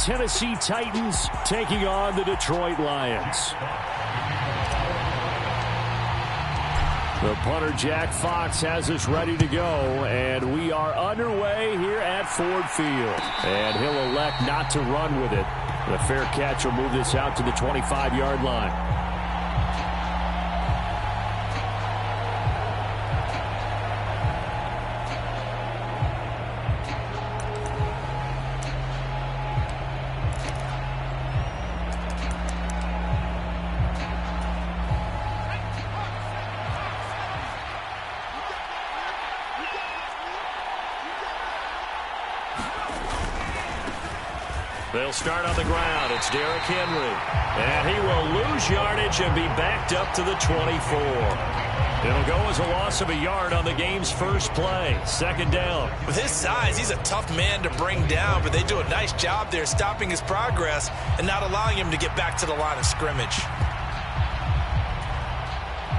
Tennessee Titans taking on the Detroit Lions. The punter, Jack Fox, has us ready to go, and we are underway here at Ford Field. And he'll elect not to run with it. The fair catch will move this out to the 25-yard line. They'll start on the ground. It's Derrick Henry. And he will lose yardage and be backed up to the 24. It'll go as a loss of a yard on the game's first play. Second down. With his size, he's a tough man to bring down, but they do a nice job there stopping his progress and not allowing him to get back to the line of scrimmage.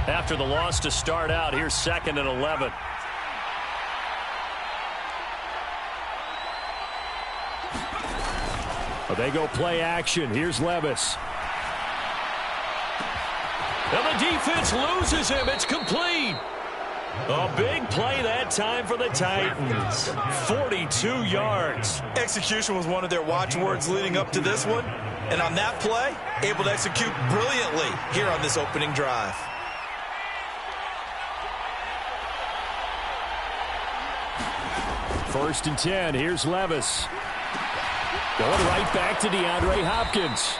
After the loss to start out, here's 2nd and 11. They go play action. Here's Levis. And the defense loses him. It's complete. A big play that time for the Titans. 42 yards. Execution was one of their watchwords leading up to this one. And on that play, able to execute brilliantly here on this opening drive. First and 10. Here's Levis. Going right back to DeAndre Hopkins.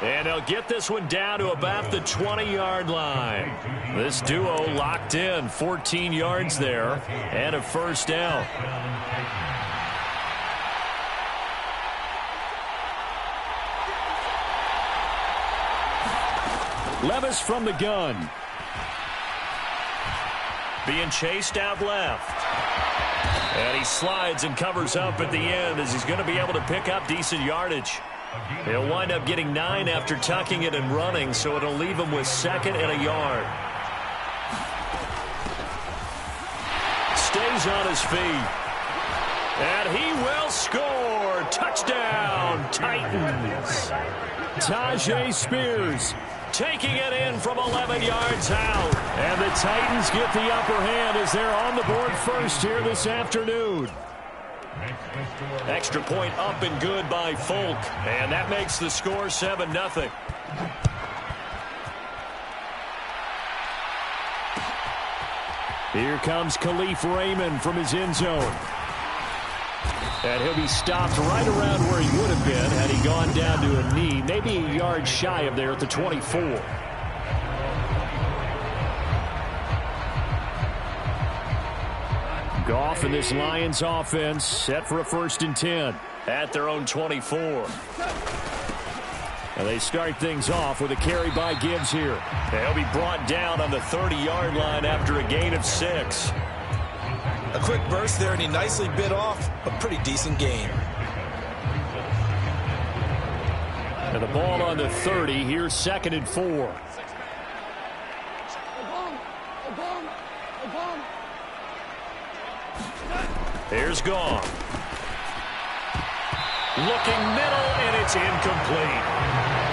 And they'll get this one down to about the 20-yard line. This duo locked in. 14 yards there and a first down. Levis from the gun. Being chased out left. And he slides and covers up at the end as he's going to be able to pick up decent yardage. He'll wind up getting 9 after tucking it and running, so it'll leave him with 2nd and a yard. Stays on his feet. And he will score. Touchdown, Titans. Tajay Spears taking it in from 11 yards out. And the Titans get the upper hand as they're on the board first here this afternoon. Extra point up and good by Folk. And that makes the score 7-0. Here comes Khalif Raymond from his end zone. And he'll be stopped right around where he would have been had he gone down to a knee, maybe a yard shy of there at the 24. Goff and this Lions offense set for a 1st and 10 at their own 24. And they start things off with a carry by Gibbs here. They'll be brought down on the 30-yard line after a gain of 6. A quick burst there, and he nicely bit off a pretty decent gain. And the ball on the 30. Here's 2nd and 4. Here's Goff. Looking middle, and it's incomplete.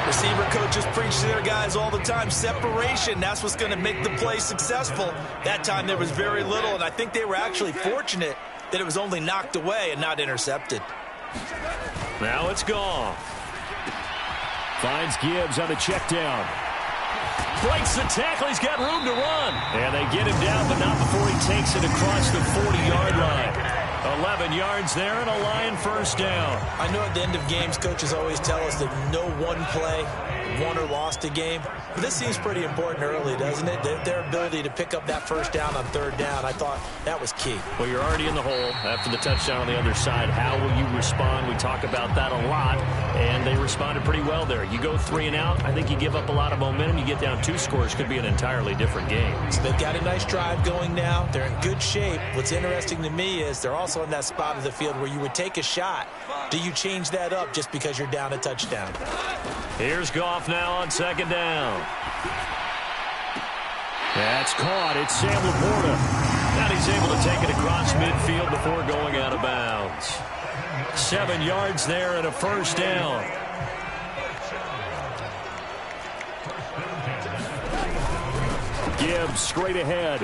Receiver coaches preach to their guys all the time. Separation, that's what's going to make the play successful. That time there was very little, and I think they were actually fortunate that it was only knocked away and not intercepted. Now it's Goff. Finds Gibbs on a check down. Breaks the tackle. He's got room to run. And they get him down, but not before he takes it across the 40-yard line. 11 yards there and a Lion first down. I know at the end of games, coaches always tell us that no one play won or lost a game. But this seems pretty important early, doesn't it? Their ability to pick up that first down on 3rd down, I thought that was key. Well, you're already in the hole after the touchdown on the other side. How will you respond? We talk about that a lot, and they responded pretty well there. You go 3 and out, I think you give up a lot of momentum. You get down 2 scores, could be an entirely different game. So they've got a nice drive going now. They're in good shape. What's interesting to me is they're also in that spot of the field where you would take a shot. Do you change that up just because you're down a touchdown? Here's Goff now on 2nd down. That's caught. It's Sam Laporta. And he's able to take it across midfield before going out of bounds. 7 yards there and a first down. Gibbs straight ahead.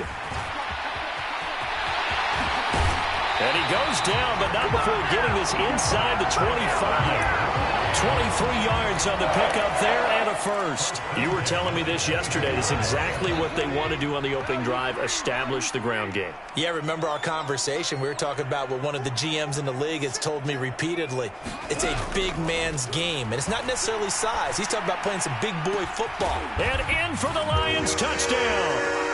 And he goes down, but not before getting this inside the 25. 23 yards on the pickup there and a first. You were telling me this yesterday. This is exactly what they want to do on the opening drive, establish the ground game. Yeah, remember our conversation? We were talking about what one of the GMs in the league has told me repeatedly. It's a big man's game, and it's not necessarily size. He's talking about playing some big boy football. And in for the Lions, touchdown.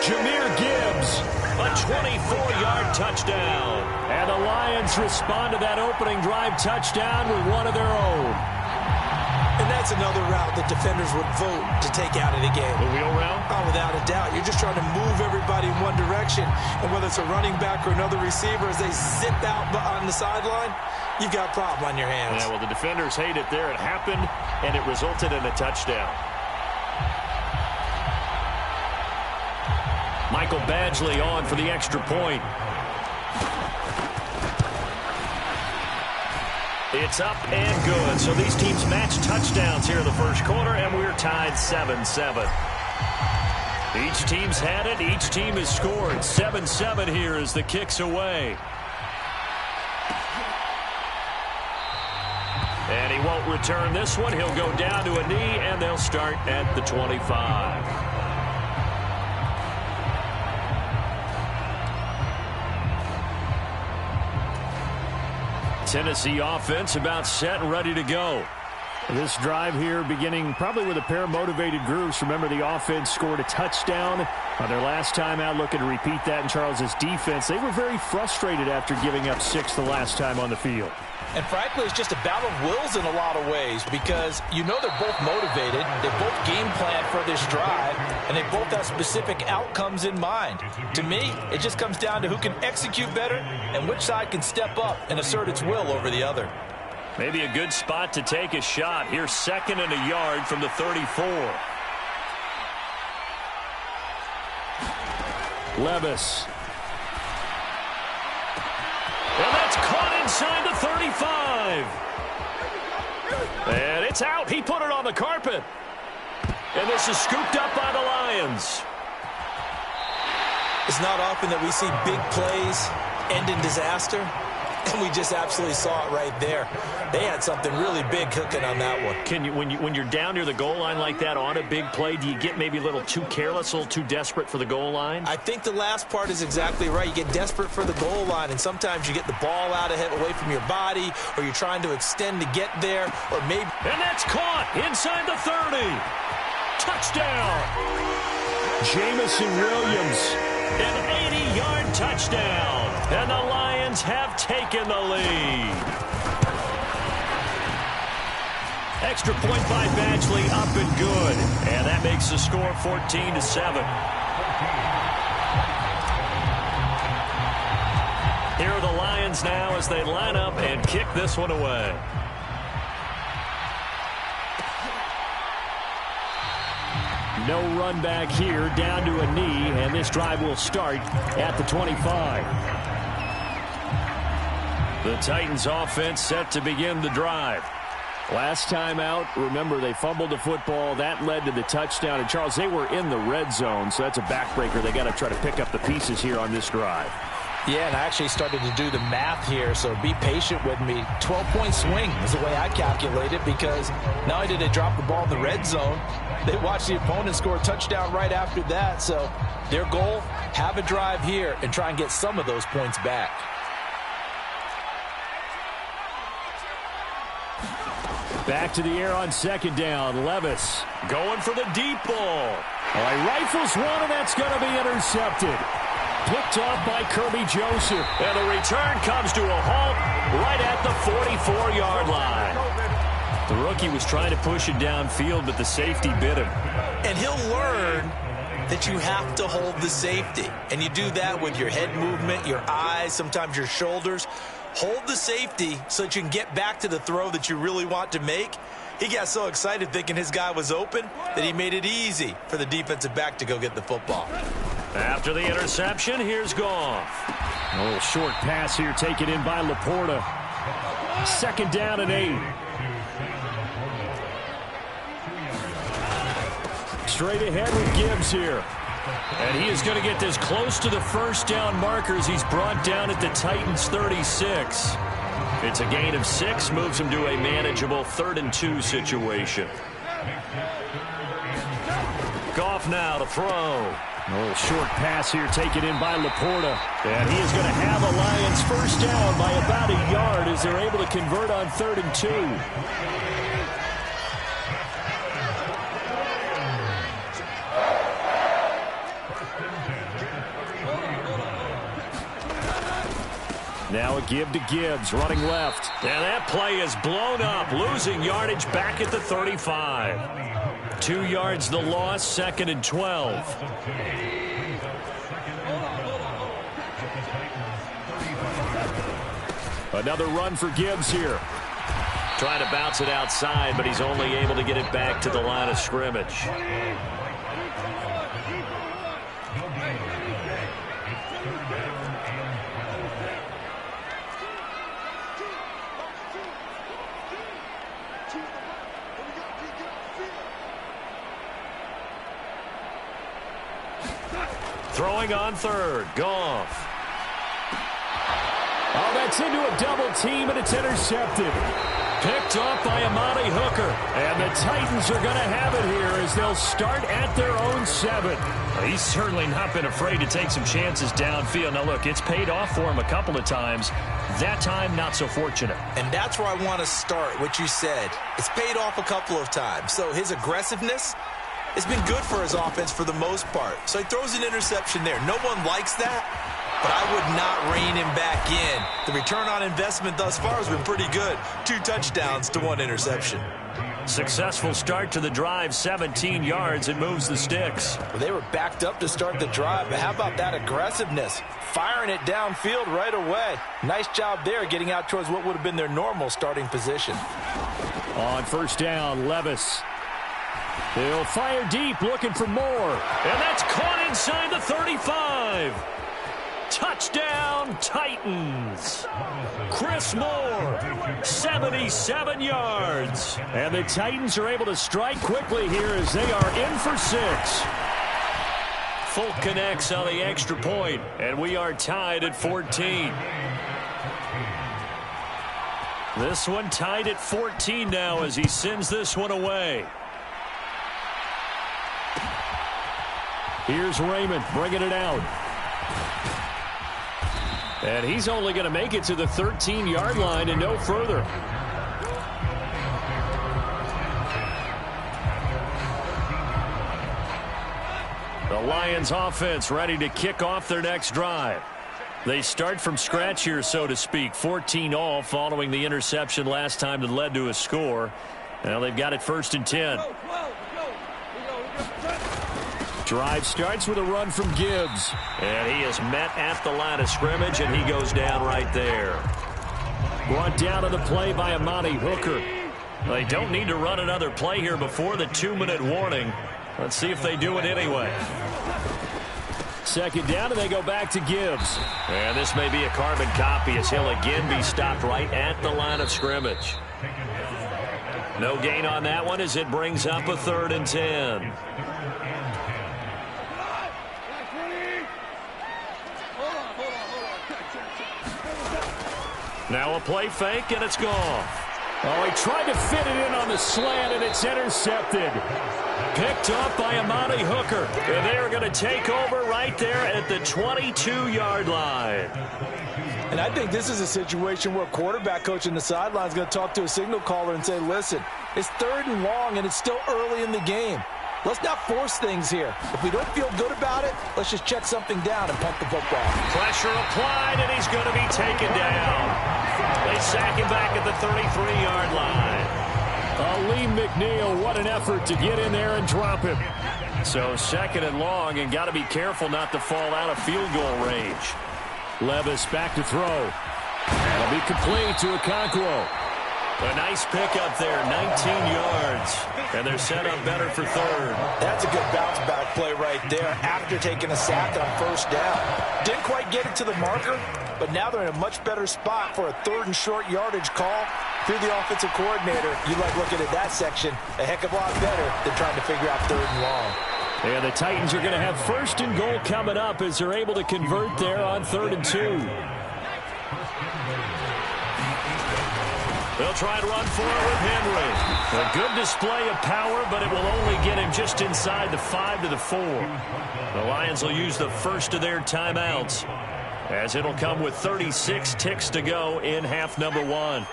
Jahmyr Gibbs, a 24-yard touchdown. And the Lions respond to that opening drive touchdown with one of their own. And that's another route that defenders would vote to take out of the game. The wheel route? Oh, without a doubt. You're just trying to move everybody in one direction. And whether it's a running back or another receiver, as they zip out on the sideline, you've got a problem on your hands. Yeah, well, the defenders hate it there. It happened, and it resulted in a touchdown. Michael Badgley on for the extra point. It's up and good. So these teams match touchdowns here in the first quarter, and we're tied 7-7. Each team's had it. Each team has scored. 7-7 here as the kick's away. And he won't return this one. He'll go down to a knee, and they'll start at the 25. Tennessee offense about set and ready to go. This drive here beginning probably with a pair of motivated groups. Remember, the offense scored a touchdown on their last time out, looking to repeat that in Charles's defense. They were very frustrated after giving up 6 the last time on the field. And frankly, it's just a battle of wills in a lot of ways because you know they're both motivated. They both game plan for this drive, and they both have specific outcomes in mind. To me, it just comes down to who can execute better and which side can step up and assert its will over the other. Maybe a good spot to take a shot. Here's 2nd and a yard from the 34. Levis. And that's caught inside the 35. And it's out. He put it on the carpet. And this is scooped up by the Lions. It's not often that we see big plays end in disaster. And we just absolutely saw it right there. They had something really big cooking on that one. Can you, when you're down near the goal line like that on a big play, do you get maybe a little too careless, a little too desperate for the goal line? I think the last part is exactly right. You get desperate for the goal line, and sometimes you get the ball out ahead, away from your body, or you're trying to extend to get there, or maybe... And that's caught inside the 30. Touchdown. Jamison Williams. An 80-yard touchdown. And the Lions have taken the lead. Extra point by Badgley, up and good. And that makes the score 14-7. Here are the Lions now as they line up and kick this one away. No run back here, down to a knee, and this drive will start at the 25. The Titans offense set to begin the drive. Last time out, remember, they fumbled the football. That led to the touchdown. And, Charles, they were in the red zone, so that's a backbreaker. They got to try to pick up the pieces here on this drive. Yeah, and I actually started to do the math here, so be patient with me. 12-point swing is the way I calculate it because not only did they drop the ball in the red zone, they watched the opponent score a touchdown right after that. So their goal, have a drive here and try and get some of those points back. Back to the air on 2nd down. Levis going for the deep ball. All right, rifles one, and that's going to be intercepted. Picked off by Kirby Joseph. And the return comes to a halt right at the 44-yard line. The rookie was trying to push it downfield, but the safety bit him. And he'll learn that you have to hold the safety. And you do that with your head movement, your eyes, sometimes your shoulders. Hold the safety so that you can get back to the throw that you really want to make. He got so excited thinking his guy was open that he made it easy for the defensive back to go get the football. After the interception, here's Goff. A little short pass here taken in by Laporta. Second down and 8. Straight ahead with Gibbs here. And he is going to get this close to the first down markers. He's brought down at the Titans' 36. It's a gain of 6, moves him to a manageable 3rd and 2 situation. Goff now to throw. A little short pass here taken in by Laporta. And he is going to have a Lions first down by about a yard as they're able to convert on 3rd and 2. Now a give to Gibbs, running left. And that play is blown up, losing yardage back at the 35. 2 yards the loss, 2nd and 12. Another run for Gibbs here. Trying to bounce it outside, but he's only able to get it back to the line of scrimmage. Throwing on 3rd, Goff. Oh, that's into a double team, and it's intercepted. Picked off by Amani Hooker. And the Titans are going to have it here as they'll start at their own 7. He's certainly not been afraid to take some chances downfield. Now, look, it's paid off for him a couple of times. That time, not so fortunate. And that's where I want to start, what you said. It's paid off a couple of times. So his aggressiveness, it's been good for his offense for the most part. So he throws an interception there. No one likes that, but I would not rein him back in. The return on investment thus far has been pretty good. 2 touchdowns to 1 interception. Successful start to the drive, 17 yards. It moves the sticks. Well, they were backed up to start the drive, but how about that aggressiveness? Firing it downfield right away. Nice job there getting out towards what would have been their normal starting position. On first down, Levis. They'll fire deep, looking for more. And that's caught inside the 35. Touchdown, Titans. Chris Moore, 77 yards. And the Titans are able to strike quickly here as they are in for 6. Folk connects on the extra point, and we are tied at 14. This one tied at 14 now as he sends this one away. Here's Raymond bringing it out. And he's only going to make it to the 13-yard line and no further. The Lions offense ready to kick off their next drive. They start from scratch here, so to speak. 14 all following the interception last time that led to a score. Now they've got it 1st and 10. Drive starts with a run from Gibbs. And he is met at the line of scrimmage, and he goes down right there. Brought down to the play by Amani Hooker. They don't need to run another play here before the 2-minute warning. Let's see if they do it anyway. Second down, and they go back to Gibbs. And this may be a carbon copy as he'll again be stopped right at the line of scrimmage. No gain on that one as it brings up a 3rd and 10. Now a play fake, and it's gone. Oh, he tried to fit it in on the slant, and it's intercepted. Picked up by Amani Hooker. And they are going to take over right there at the 22-yard line. And I think this is a situation where a quarterback coach in the sideline is going to talk to a signal caller and say, listen, it's 3rd and long, and it's still early in the game. Let's not force things here. If we don't feel good about it, let's just check something down and punt the football. Pressure applied, and he's going to be taken down. They sack him back at the 33-yard line. Lee McNeil, what an effort to get in there and drop him. So 2nd and long, and got to be careful not to fall out of field goal range. Levis back to throw. That'll be complete to Okonkwo. A nice pickup there, 19 yards. And they're set up better for 3rd. That's a good bounce-back play right there after taking a sack on 1st down. Didn't quite get it to the marker, but now they're in a much better spot for a 3rd and short yardage call through the offensive coordinator. You like looking at that section a heck of a lot better than trying to figure out 3rd and long. And the Titans are going to have 1st and goal coming up as they're able to convert there on 3rd and 2. They'll try and run for it with Henry. A good display of power, but it will only get him just inside the 5 to the 4. The Lions will use the first of their timeouts, as it'll come with 36 ticks to go in half number 1.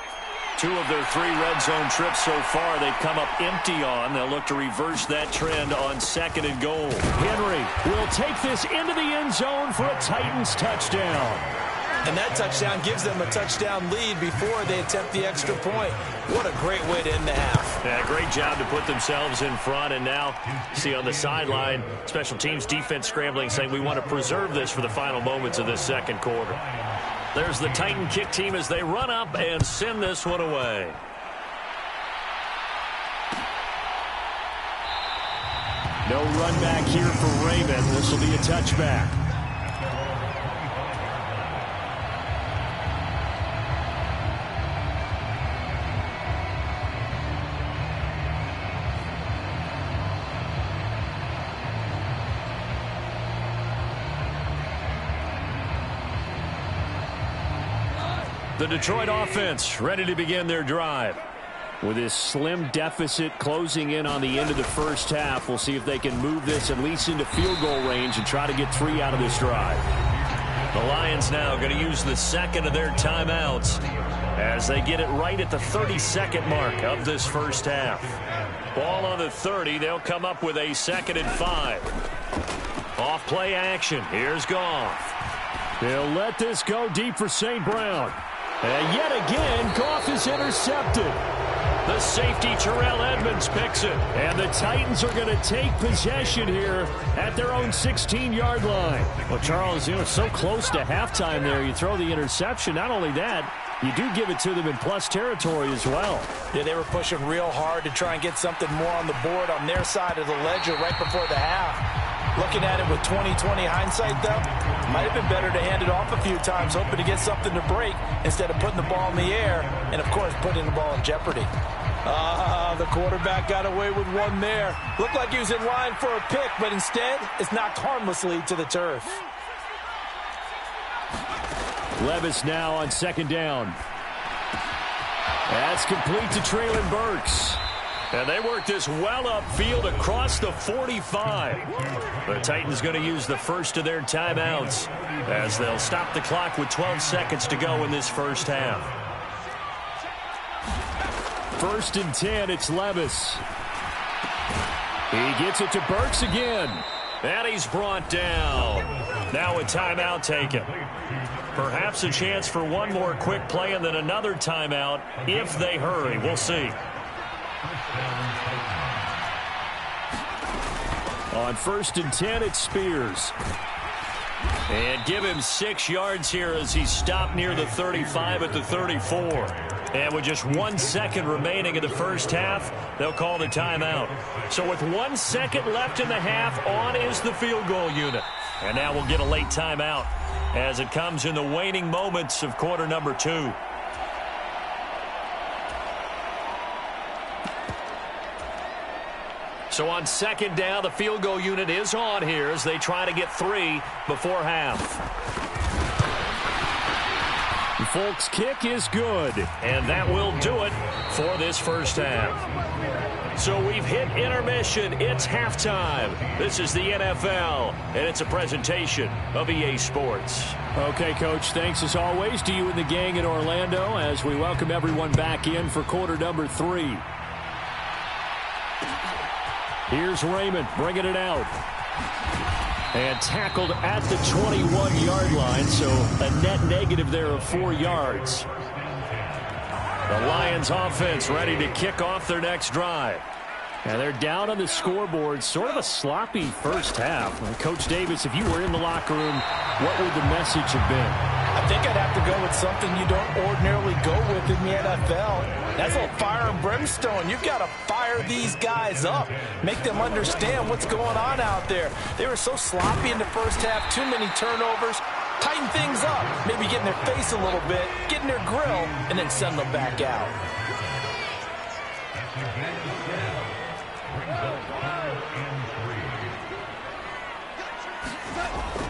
2 of their 3 red zone trips so far they've come up empty on. They'll look to reverse that trend on 2nd and goal. Henry will take this into the end zone for a Titans touchdown. And that touchdown gives them a touchdown lead before they attempt the extra point. What a great way to end the half. Yeah, great job to put themselves in front. And now, see on the sideline, special teams defense scrambling, saying we want to preserve this for the final moments of this 2nd quarter. There's the Titan kick team as they run up and send this one away. No run back here for Raymond. This will be a touchback. The Detroit offense ready to begin their drive. With this slim deficit closing in on the end of the first half, we'll see if they can move this at least into field goal range and try to get 3 out of this drive. The Lions now going to use the 2nd of their timeouts as they get it right at the 32nd mark of this first half. Ball on the 30. They'll come up with a 2nd and 5. Off play action. Here's Goff. They'll let this go deep for St. Brown. And yet again, Goff is intercepted. The safety, Terrell Edmonds, picks it. And the Titans are going to take possession here at their own 16-yard line. Well, Charles, so close to halftime there. You throw the interception. Not only that, you do give it to them in plus territory as well. Yeah, they were pushing real hard to try and get something more on the board on their side of the ledger right before the half. Looking at it with 20/20 hindsight, though, might have been better to hand it off a few times, hoping to get something to break instead of putting the ball in the air and, of course, putting the ball in jeopardy. The quarterback got away with one there. Looked like he was in line for a pick, but instead it's knocked harmlessly to the turf. Levis now on 2nd down. That's complete to Traylon Burks. And they work this well upfield across the 45. The Titans going to use the first of their timeouts as they'll stop the clock with 12 seconds to go in this first half. 1st and 10, it's Levis. He gets it to Burks again. And he's brought down. Now a timeout taken. Perhaps a chance for one more quick play and then another timeout if they hurry. We'll see. On 1st and 10, it's Spears. And give him 6 yards here as he's stopped near the 35 at the 34. And with just 1 second remaining in the first half, they'll call the timeout. So with 1 second left in the half, on is the field goal unit. And now we'll get a late timeout as it comes in the waning moments of quarter number 2. So on 2nd down, the field goal unit is on here as they try to get 3 before half. The Folks' kick is good. And that will do it for this first half. So we've hit intermission. It's halftime. This is the NFL, and it's a presentation of EA Sports. Okay, Coach, thanks as always to you and the gang in Orlando as we welcome everyone back in for quarter number 3. Here's Raymond bringing it out. And tackled at the 21-yard line, so a net negative there of 4 yards. The Lions offense ready to kick off their next drive. And they're down on the scoreboard, sort of a sloppy first half. Coach Davis, if you were in the locker room, what would the message have been? I think I'd have to go with something you don't ordinarily go with in the NFL. That's a fire and brimstone. You've got to fire these guys up. Make them understand what's going on out there. They were so sloppy in the first half, too many turnovers. tighten things up, maybe get in their face a little bit, get in their grill, and then send them back out.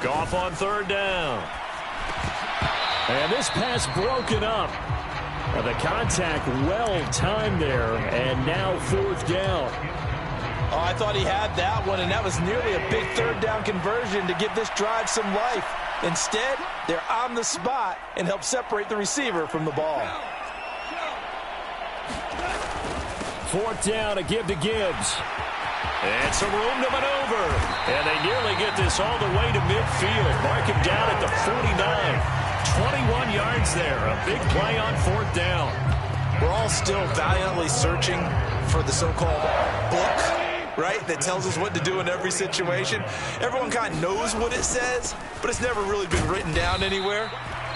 Goff on third down. And this pass broken up. The contact well timed there, and now fourth down. Oh, I thought he had that one, and that was nearly a big third down conversion to give this drive some life. Instead, they're on the spot and help separate the receiver from the ball. Fourth down, a give to Gibbs. And some room to maneuver. And they nearly get this all the way to midfield. Mark him down at the 49. 21 yards there. A big play on fourth down. We're all still valiantly searching for the so-called book, right, that tells us what to do in every situation. Everyone kind of knows what it says, but it's never really been written down anywhere.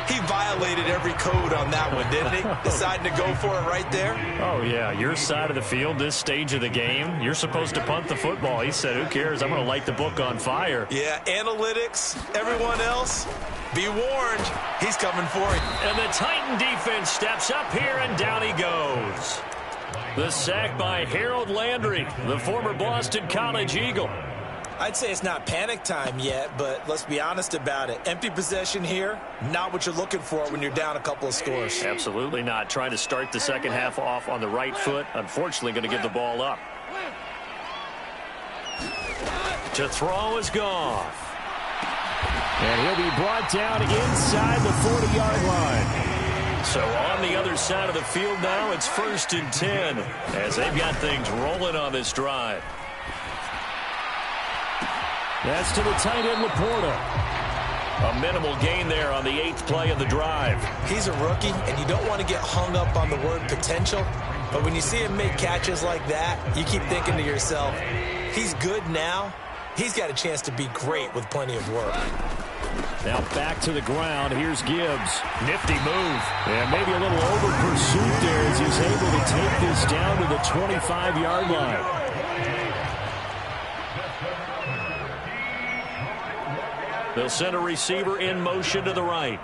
He violated every code on that one, didn't he? Deciding to go for it right there. Oh, yeah. Your side of the field, this stage of the game, you're supposed to punt the football. He said, who cares? I'm going to light the book on fire. Yeah, analytics, everyone else, be warned. He's coming for you. And the Titan defense steps up here, and down he goes. The sack by Harold Landry, the former Boston College Eagle. I'd say it's not panic time yet, but let's be honest about it. Empty possession here, not what you're looking for when you're down a couple of scores. Absolutely not. Trying to start the second half off on the right foot. Unfortunately, going to give the ball up. To throw is Goff. And he'll be brought down inside the 40-yard line. So on the other side of the field now, it's 1st and 10 as they've got things rolling on this drive. That's to the tight end, Laporta. A minimal gain there on the 8th play of the drive. He's a rookie, and you don't want to get hung up on the word potential. But when you see him make catches like that, you keep thinking to yourself, he's good now. He's got a chance to be great with plenty of work. Now back to the ground. Here's Gibbs. Nifty move. And maybe a little over pursuit there as he's able to take this down to the 25-yard line. They'll send a receiver in motion to the right.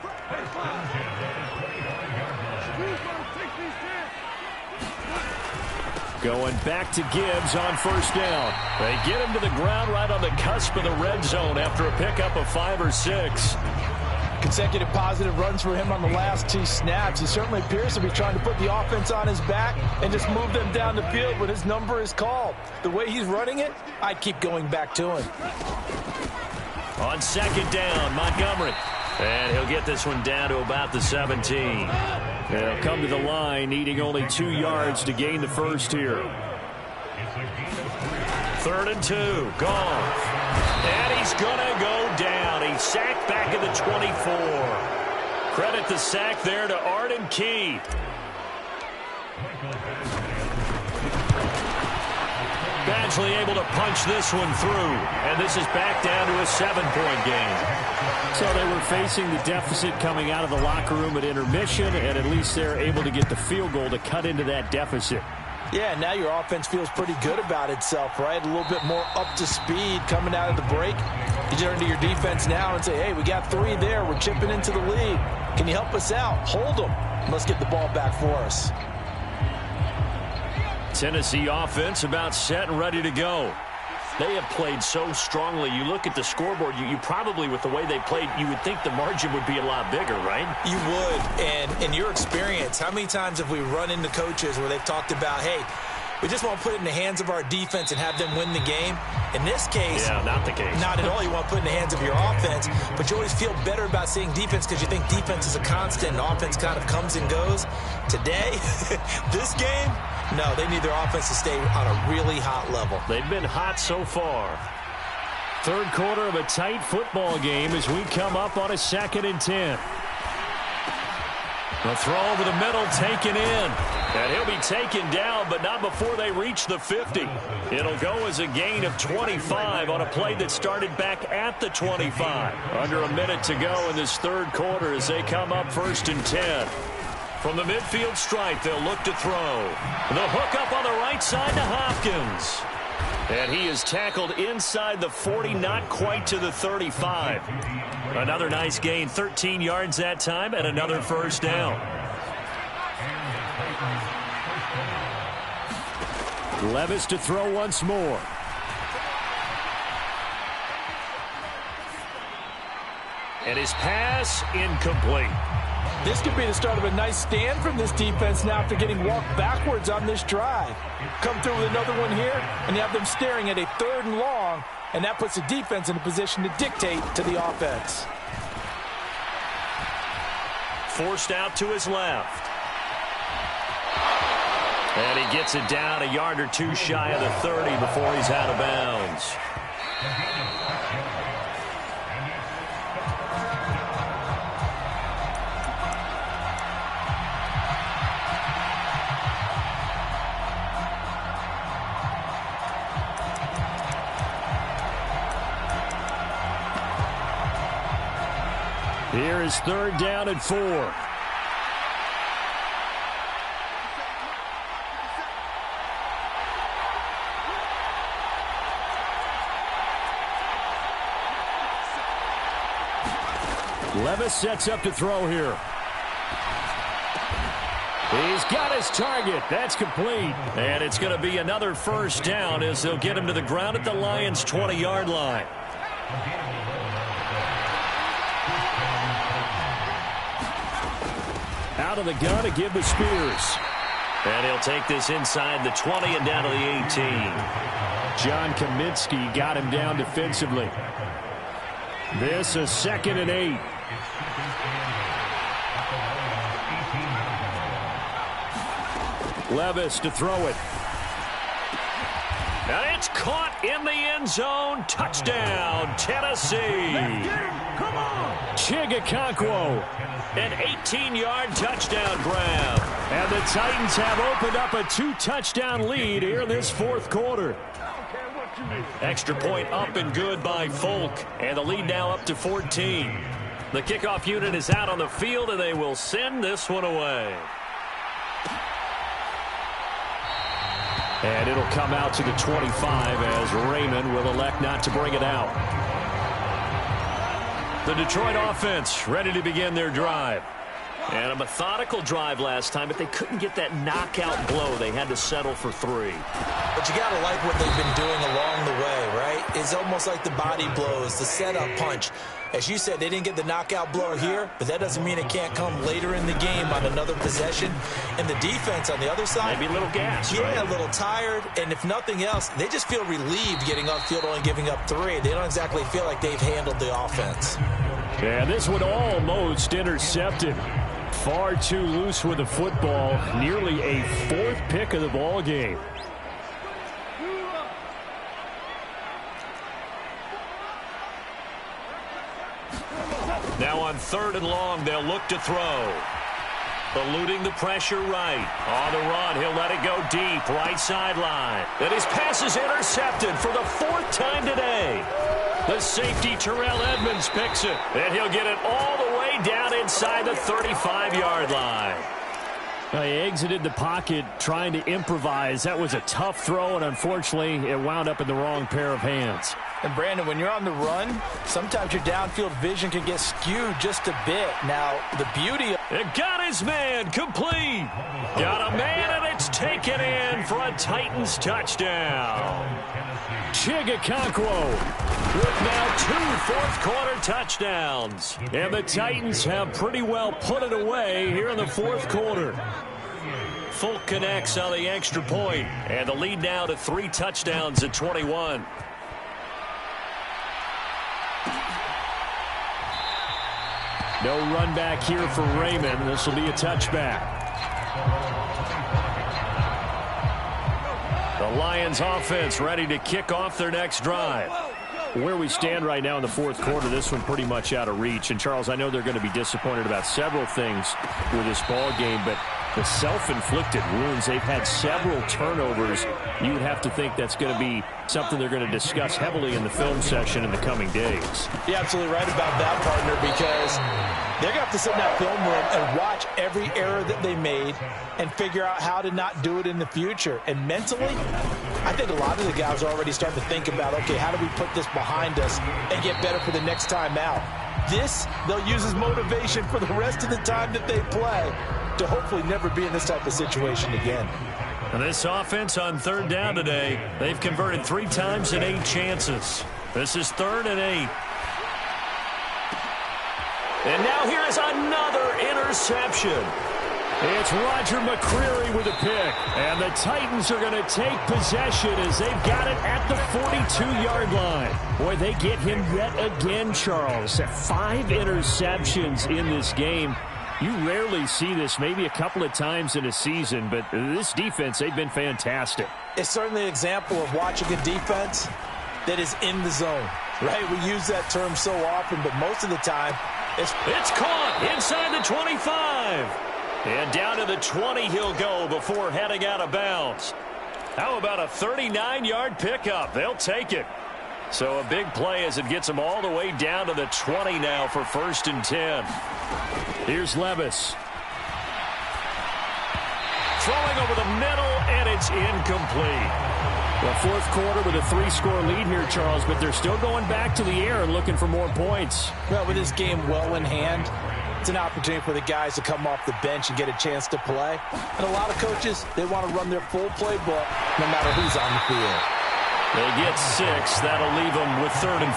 Going back to Gibbs on first down. They get him to the ground right on the cusp of the red zone after a pickup of 5 or 6. Consecutive positive runs for him on the last 2 snaps. He certainly appears to be trying to put the offense on his back and just move them down the field when his number is called. The way he's running it, I'd keep going back to him. On second down, Montgomery. And he'll get this one down to about the 17. They'll come to the line, needing only 2 yards to gain the first here. 3rd and 2, Goff. And he's going to go down. He's sacked back at the 24. Credit the sack there to Arden Key. Badgley able to punch this one through. And this is back down to a 7-point game. So they were facing the deficit coming out of the locker room at intermission, and at least they're able to get the field goal to cut into that deficit. Yeah, now your offense feels pretty good about itself, right? A little bit more up to speed coming out of the break. You turn to your defense now and say, hey, we got 3 there. We're chipping into the lead. Can you help us out? Hold them. Let's get the ball back for us. Tennessee offense about set and ready to go. They have played so strongly. You look at the scoreboard, you probably, with the way they played, you would think the margin would be a lot bigger, right? You would. And in your experience, how many times have we run into coaches where they've talked about, hey, we just want to put it in the hands of our defense and have them win the game? In this case, yeah, not the case. Not at all. You want to put it in the hands of your offense, but you always feel better about saying defense because you think defense is a constant and offense kind of comes and goes. Today, this game, no, they need their offense to stay on a really hot level. They've been hot so far. Third quarter of a tight football game as we come up on a 2nd and 10. The throw over the middle taken in. And he'll be taken down, but not before they reach the 50. It'll go as a gain of 25 on a play that started back at the 25. Under a minute to go in this third quarter as they come up 1st and 10. From the midfield stripe, they'll look to throw. The hook up on the right side to Hopkins. And he is tackled inside the 40, not quite to the 35. Another nice gain, 13 yards that time, and another first down. Levis to throw once more. And his pass incomplete. This could be the start of a nice stand from this defense now after getting walked backwards on this drive. Come through with another one here, and you have them staring at a 3rd and long, and that puts the defense in a position to dictate to the offense. Forced out to his left. And he gets it down a yard or two shy of the 30 before he's out of bounds. Here is 3rd down and 4. Levis sets up to throw here. He's got his target. That's complete. And it's going to be another first down as they'll get him to the ground at the Lions' 20-yard line. Out of the gun to give to Spears. And he'll take this inside the 20 and down to the 18. John Kaminsky got him down defensively. This is 2nd and 8. Levis to throw it. And it's caught in the end zone. Touchdown, Tennessee. Come on. Chigakonkwo. An 18-yard touchdown grab. And the Titans have opened up a 2-touchdown lead here in this 4th quarter. Extra point up and good by Folk. And the lead now up to 14. The kickoff unit is out on the field, and they will send this one away. And it'll come out to the 25 as Raymond will elect not to bring it out. The Detroit offense ready to begin their drive. And a methodical drive last time, but they couldn't get that knockout blow. They had to settle for 3. But you got to like what they've been doing along the way, right? It's almost like the body blows, the setup punch. As you said, they didn't get the knockout blow here, but that doesn't mean it can't come later in the game on another possession. And the defense on the other side, maybe a little gas, yeah, right? A little tired. And if nothing else, they just feel relieved getting upfield, only giving up 3. They don't exactly feel like they've handled the offense. Yeah, this one almost intercepted. Far too loose with the football. Nearly a 4th pick of the ball game. Now on 3rd and long, they'll look to throw. Eluding the pressure right. On the run, he'll let it go deep, right sideline. And his pass is intercepted for the 4th time today. The safety, Terrell Edmonds, picks it. And he'll get it all the way down inside the 35-yard line. He exited the pocket trying to improvise. That was a tough throw, and unfortunately, it wound up in the wrong pair of hands. And, Brandon, when you're on the run, sometimes your downfield vision can get skewed just a bit. Now, the beauty of it got his man complete. Got a man, and it's taken in for a Titans touchdown. Chigakonkwo with now 2 fourth-quarter touchdowns. And the Titans have pretty well put it away here in the 4th quarter. Folk connects on the extra point, and the lead now to 3 touchdowns at 21. No run back here for Raymond. This will be a touchback. The Lions offense ready to kick off their next drive. Where we stand right now in the 4th quarter, this one pretty much out of reach. And, Charles, I know they're going to be disappointed about several things with this ball game, but the self-inflicted wounds. They've had several turnovers. You would have to think that's going to be something they're going to discuss heavily in the film session in the coming days. You're absolutely right about that, partner, because they're going to have to sit in that film room and watch every error that they made and figure out how to not do it in the future. And mentally, I think a lot of the guys are already starting to think about, okay, how do we put this behind us and get better for the next time out? This, they'll use as motivation for the rest of the time that they play to hopefully never be in this type of situation again. And this offense on third down today, they've converted 3 times in 8 chances. This is 3rd and 8. And now here is another interception. It's Roger McCreary with a pick. And the Titans are going to take possession as they've got it at the 42-yard line. Boy, they get him yet again, Charles. 5 interceptions in this game. You rarely see this, maybe a couple of times in a season, but this defense, they've been fantastic. It's certainly an example of watching a defense that is in the zone, right? We use that term so often, but most of the time, it's caught inside the 25. And down to the 20 he'll go before heading out of bounds. How about a 39-yard pickup? They'll take it. So a big play as it gets them all the way down to the 20 now for 1st and 10. Here's Levis. Throwing over the middle, and it's incomplete. The 4th quarter with a 3-score lead here, Charles, but they're still going back to the air and looking for more points. Well, with this game well in hand, it's an opportunity for the guys to come off the bench and get a chance to play. And a lot of coaches, they want to run their full playbook no matter who's on the field. They get 6. That'll leave them with 3rd and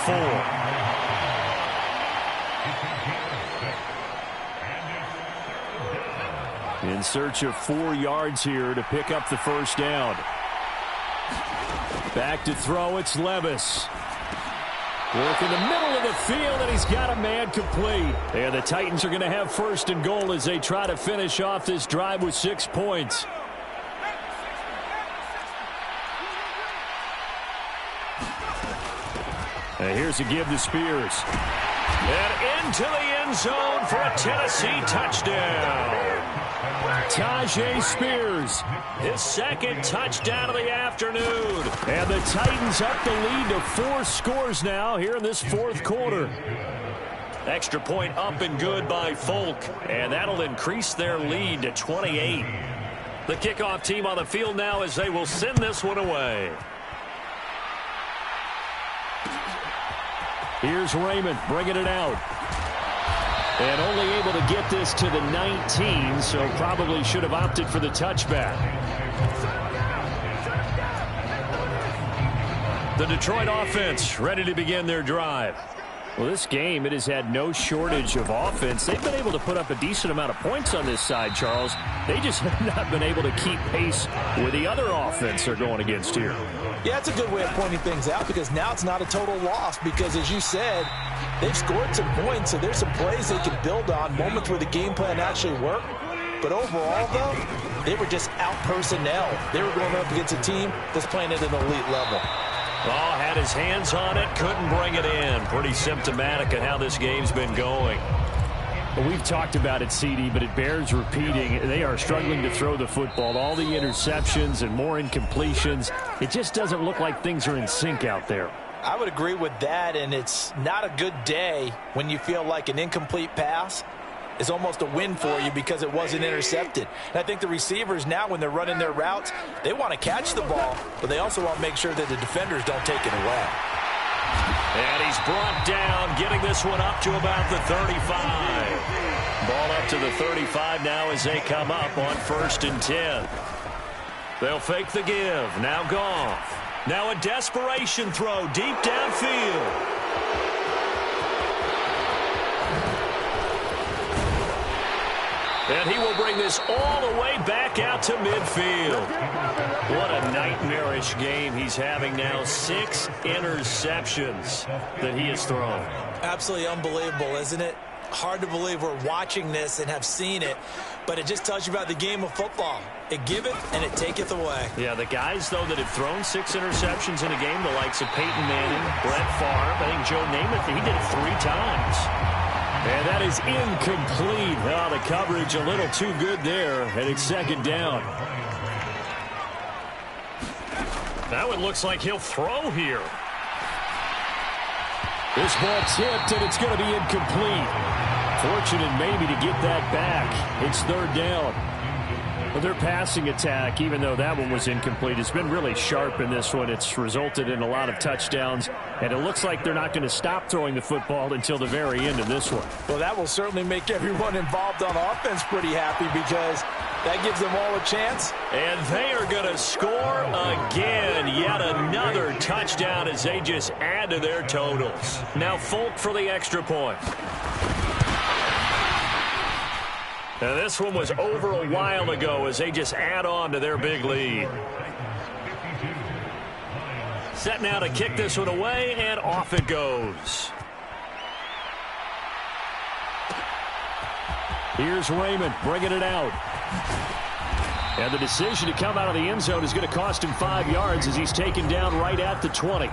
4. In search of 4 yards here to pick up the 1st down. Back to throw, it's Levis. Work in the middle of the field, and he's got a man complete. And the Titans are going to have 1st and goal as they try to finish off this drive with 6 points. And here's a give to Spears. And into the end zone for a Tennessee touchdown. Tajay Spears. His 2nd touchdown of the afternoon. And the Titans up the lead to 4 scores now here in this 4th quarter. Extra point up and good by Folk. And that'll increase their lead to 28. The kickoff team on the field now as they will send this one away. Here's Raymond bringing it out. And only able to get this to the 19, so probably should have opted for the touchback. The Detroit offense ready to begin their drive. Well, this game, it has had no shortage of offense. They've been able to put up a decent amount of points on this side, Charles. They just have not been able to keep pace with the other offense they're going against here. Yeah, it's a good way of pointing things out because now it's not a total loss because, as you said, they've scored some points, so there's some plays they can build on, moments where the game plan actually worked. But overall, though, they were just out personnel. They were going up against a team that's playing at an elite level. Oh, had his hands on it, couldn't bring it in. Pretty symptomatic of how this game's been going. Well, we've talked about it, CD, but it bears repeating. They are struggling to throw the football. All the interceptions and more incompletions. It just doesn't look like things are in sync out there. I would agree with that, and it's not a good day when you feel like an incomplete pass is almost a win for you because it wasn't intercepted. And I think the receivers now, when they're running their routes, they want to catch the ball, but they also want to make sure that the defenders don't take it away. And he's brought down, getting this one up to about the 35. Ball up to the 35 now as they come up on 1st and 10. They'll fake the give. Now Goff. Now a desperation throw deep downfield. And he will bring this all the way back out to midfield. What a nightmarish game he's having now. 6 interceptions that he has thrown. Absolutely unbelievable, isn't it? Hard to believe we're watching this and have seen it, but it just tells you about the game of football. It giveth and it taketh away. Yeah, the guys, though, that have thrown 6 interceptions in a game, the likes of Peyton Manning, Brett Favre, I think Joe Namath, he did it 3 times. And that is incomplete. Oh, the coverage a little too good there, and it's second down. Now it looks like he'll throw here. This ball tipped, and it's going to be incomplete. Fortunate maybe to get that back. It's third down. But their passing attack, even though that one was incomplete, has been really sharp in this one. It's resulted in a lot of touchdowns, and it looks like they're not going to stop throwing the football until the very end of this one. Well, that will certainly make everyone involved on offense pretty happy because that gives them all a chance. And they are going to score again. Yet another touchdown as they just add to their totals. Now Folk for the extra point. Now this one was over a while ago as they just add on to their big lead. Set now to kick this one away, and off it goes. Here's Raymond bringing it out. And the decision to come out of the end zone is going to cost him 5 yards as he's taken down right at the 20.